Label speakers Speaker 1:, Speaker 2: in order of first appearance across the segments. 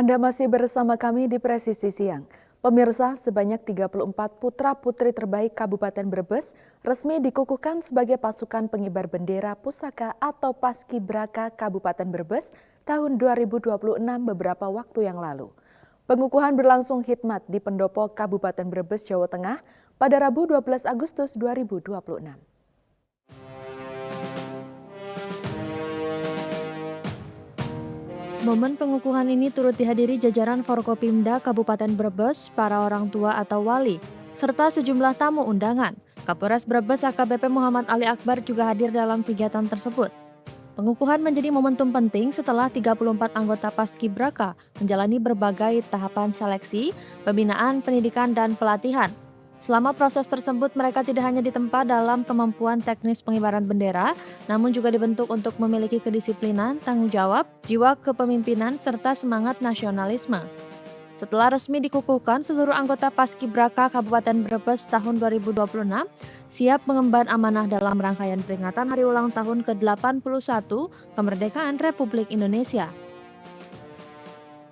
Speaker 1: Anda masih bersama kami di Presisi Siang. Pemirsa, sebanyak 34 putra-putri terbaik Kabupaten Brebes resmi dikukuhkan sebagai pasukan pengibar bendera pusaka atau Paskibraka Kabupaten Brebes tahun 2026 beberapa waktu yang lalu. Pengukuhan berlangsung khidmat di Pendopo Kabupaten Brebes, Jawa Tengah pada Rabu 12 Agustus 2026.
Speaker 2: Momen pengukuhan ini turut dihadiri jajaran Forkopimda Kabupaten Brebes, para orang tua atau wali, serta sejumlah tamu undangan. Kapolres Brebes AKBP Muhammad Ali Akbar juga hadir dalam kegiatan tersebut. Pengukuhan menjadi momentum penting setelah 34 anggota Paskibraka menjalani berbagai tahapan seleksi, pembinaan, pendidikan, dan pelatihan. Selama proses tersebut, mereka tidak hanya ditempa dalam kemampuan teknis pengibaran bendera, namun juga dibentuk untuk memiliki kedisiplinan, tanggung jawab, jiwa kepemimpinan, serta semangat nasionalisme. Setelah resmi dikukuhkan, seluruh anggota Paskibraka Kabupaten Brebes tahun 2026 siap mengemban amanah dalam rangkaian peringatan hari ulang tahun ke-81 kemerdekaan Republik Indonesia.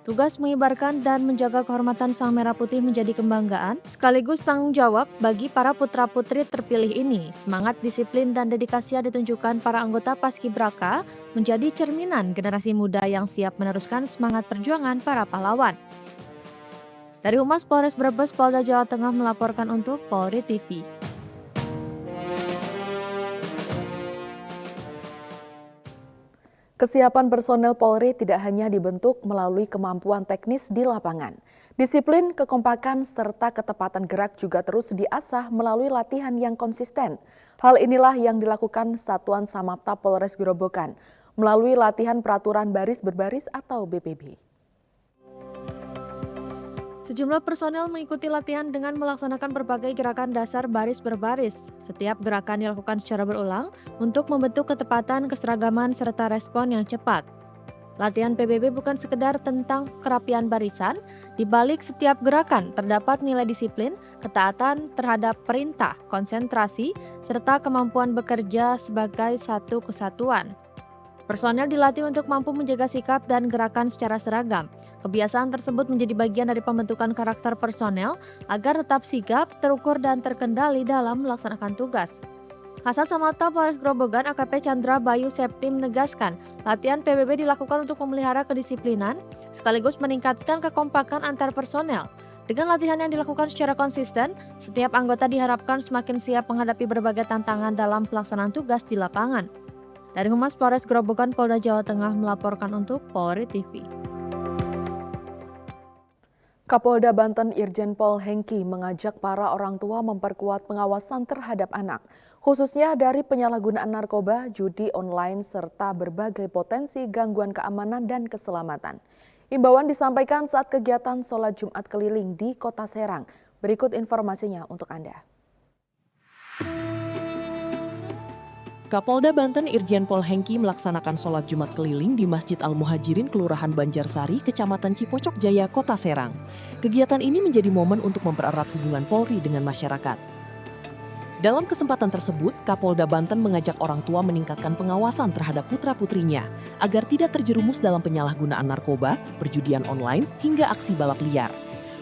Speaker 2: Tugas mengibarkan dan menjaga kehormatan Sang Merah Putih menjadi kebanggaan, sekaligus tanggung jawab bagi para putra-putri terpilih ini. Semangat, disiplin, dan dedikasi yang ditunjukkan para anggota Paskibraka menjadi cerminan generasi muda yang siap meneruskan semangat perjuangan para pahlawan. Dari Humas Polres Brebes, Polda Jawa Tengah melaporkan untuk Polri TV.
Speaker 1: Kesiapan personel Polri tidak hanya dibentuk melalui kemampuan teknis di lapangan. Disiplin, kekompakan, serta ketepatan gerak juga terus diasah melalui latihan yang konsisten. Hal inilah yang dilakukan Satuan Samapta Polres Grobogan melalui latihan peraturan baris berbaris atau BPB.
Speaker 2: Sejumlah personel mengikuti latihan dengan melaksanakan berbagai gerakan dasar baris berbaris. Setiap gerakan dilakukan secara berulang untuk membentuk ketepatan, keseragaman, serta respon yang cepat. Latihan PBB bukan sekedar tentang kerapian barisan, di balik setiap gerakan terdapat nilai disiplin, ketaatan terhadap perintah, konsentrasi, serta kemampuan bekerja sebagai satu kesatuan. Personel dilatih untuk mampu menjaga sikap dan gerakan secara seragam. Kebiasaan tersebut menjadi bagian dari pembentukan karakter personel agar tetap sigap, terukur, dan terkendali dalam melaksanakan tugas. Kasat Samapta Polres Grobogan AKP Chandra Bayu Septi menegaskan, latihan PBB dilakukan untuk memelihara kedisiplinan sekaligus meningkatkan kekompakan antar personel. Dengan latihan yang dilakukan secara konsisten, setiap anggota diharapkan semakin siap menghadapi berbagai tantangan dalam pelaksanaan tugas di lapangan. Dari Humas Polres Grobogan, Polda Jawa Tengah melaporkan untuk Polri TV.
Speaker 1: Kapolda Banten Irjen Pol Hengki mengajak para orang tua memperkuat pengawasan terhadap anak, khususnya dari penyalahgunaan narkoba, judi online, serta berbagai potensi gangguan keamanan dan keselamatan. Imbauan disampaikan saat kegiatan sholat Jumat keliling di Kota Serang. Berikut informasinya untuk Anda.
Speaker 3: Kapolda Banten Irjen Pol Hengki melaksanakan sholat Jumat keliling di Masjid Al-Muhajirin, Kelurahan Banjarsari, Kecamatan Cipocok Jaya, Kota Serang. Kegiatan ini menjadi momen untuk mempererat hubungan Polri dengan masyarakat. Dalam kesempatan tersebut, Kapolda Banten mengajak orang tua meningkatkan pengawasan terhadap putra-putrinya agar tidak terjerumus dalam penyalahgunaan narkoba, perjudian online, hingga aksi balap liar.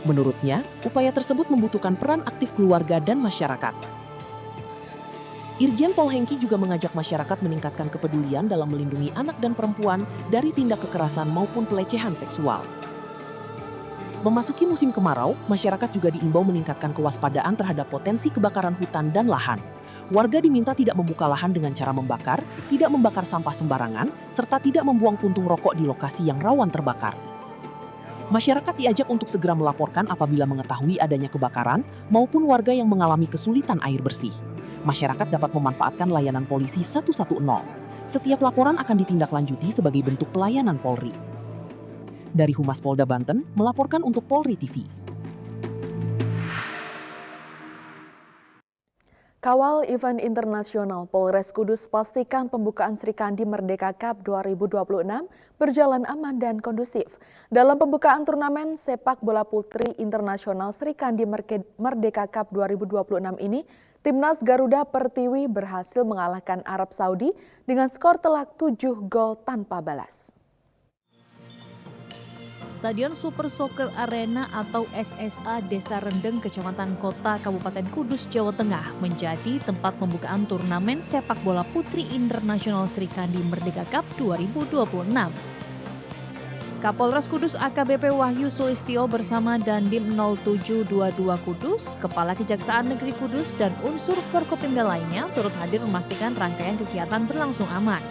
Speaker 3: Menurutnya, upaya tersebut membutuhkan peran aktif keluarga dan masyarakat. Irjen Pol Hengki juga mengajak masyarakat meningkatkan kepedulian dalam melindungi anak dan perempuan dari tindak kekerasan maupun pelecehan seksual. Memasuki musim kemarau, masyarakat juga diimbau meningkatkan kewaspadaan terhadap potensi kebakaran hutan dan lahan. Warga diminta tidak membuka lahan dengan cara membakar, tidak membakar sampah sembarangan, serta tidak membuang puntung rokok di lokasi yang rawan terbakar. Masyarakat diajak untuk segera melaporkan apabila mengetahui adanya kebakaran maupun warga yang mengalami kesulitan air bersih. Masyarakat dapat memanfaatkan layanan polisi 110. Setiap laporan akan ditindaklanjuti sebagai bentuk pelayanan Polri. Dari Humas Polda Banten, melaporkan untuk Polri TV.
Speaker 1: Kawal event internasional Polres Kudus pastikan pembukaan Sri Kandi Merdeka Cup 2026 berjalan aman dan kondusif. Dalam pembukaan turnamen sepak bola putri internasional Sri Kandi Merdeka Cup 2026 ini, Timnas Garuda Pertiwi berhasil mengalahkan Arab Saudi dengan skor telak 7 gol tanpa balas.
Speaker 2: Stadion Super Soccer Arena atau SSA Desa Rendeng, Kecamatan Kota, Kabupaten Kudus, Jawa Tengah menjadi tempat pembukaan turnamen sepak bola putri internasional Sri Kandi Merdeka Cup 2026. Kapolres Kudus AKBP Wahyu Sulistyo bersama Dandim 0722 Kudus, Kepala Kejaksaan Negeri Kudus, dan unsur Forkopimda lainnya turut hadir memastikan rangkaian kegiatan berlangsung aman.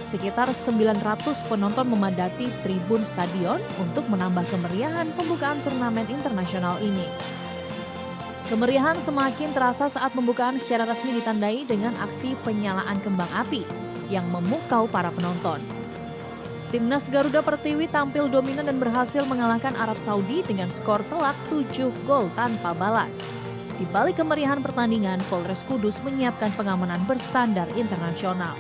Speaker 2: Sekitar 900 penonton memadati tribun stadion untuk menambah kemeriahan pembukaan turnamen internasional ini. Kemeriahan semakin terasa saat pembukaan secara resmi ditandai dengan aksi penyalaan kembang api yang memukau para penonton. Timnas Garuda Pertiwi tampil dominan dan berhasil mengalahkan Arab Saudi dengan skor telak 7 gol tanpa balas. Di balik kemeriahan pertandingan, Polres Kudus menyiapkan pengamanan berstandar internasional.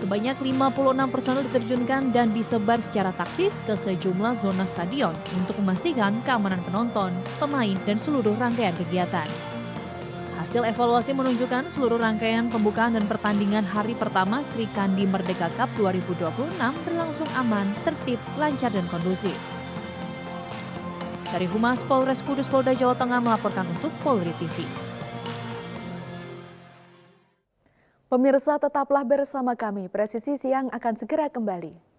Speaker 2: Sebanyak 56 personel diterjunkan dan disebar secara taktis ke sejumlah zona stadion untuk memastikan keamanan penonton, pemain, dan seluruh rangkaian kegiatan. Hasil evaluasi menunjukkan seluruh rangkaian pembukaan dan pertandingan hari pertama Sri Kandi Merdeka Cup 2026 berlangsung aman, tertib, lancar, dan kondusif. Dari Humas Polres Kudus Polda Jawa Tengah melaporkan untuk Polri TV.
Speaker 1: Pemirsa, tetaplah bersama kami. Presisi Siang akan segera kembali.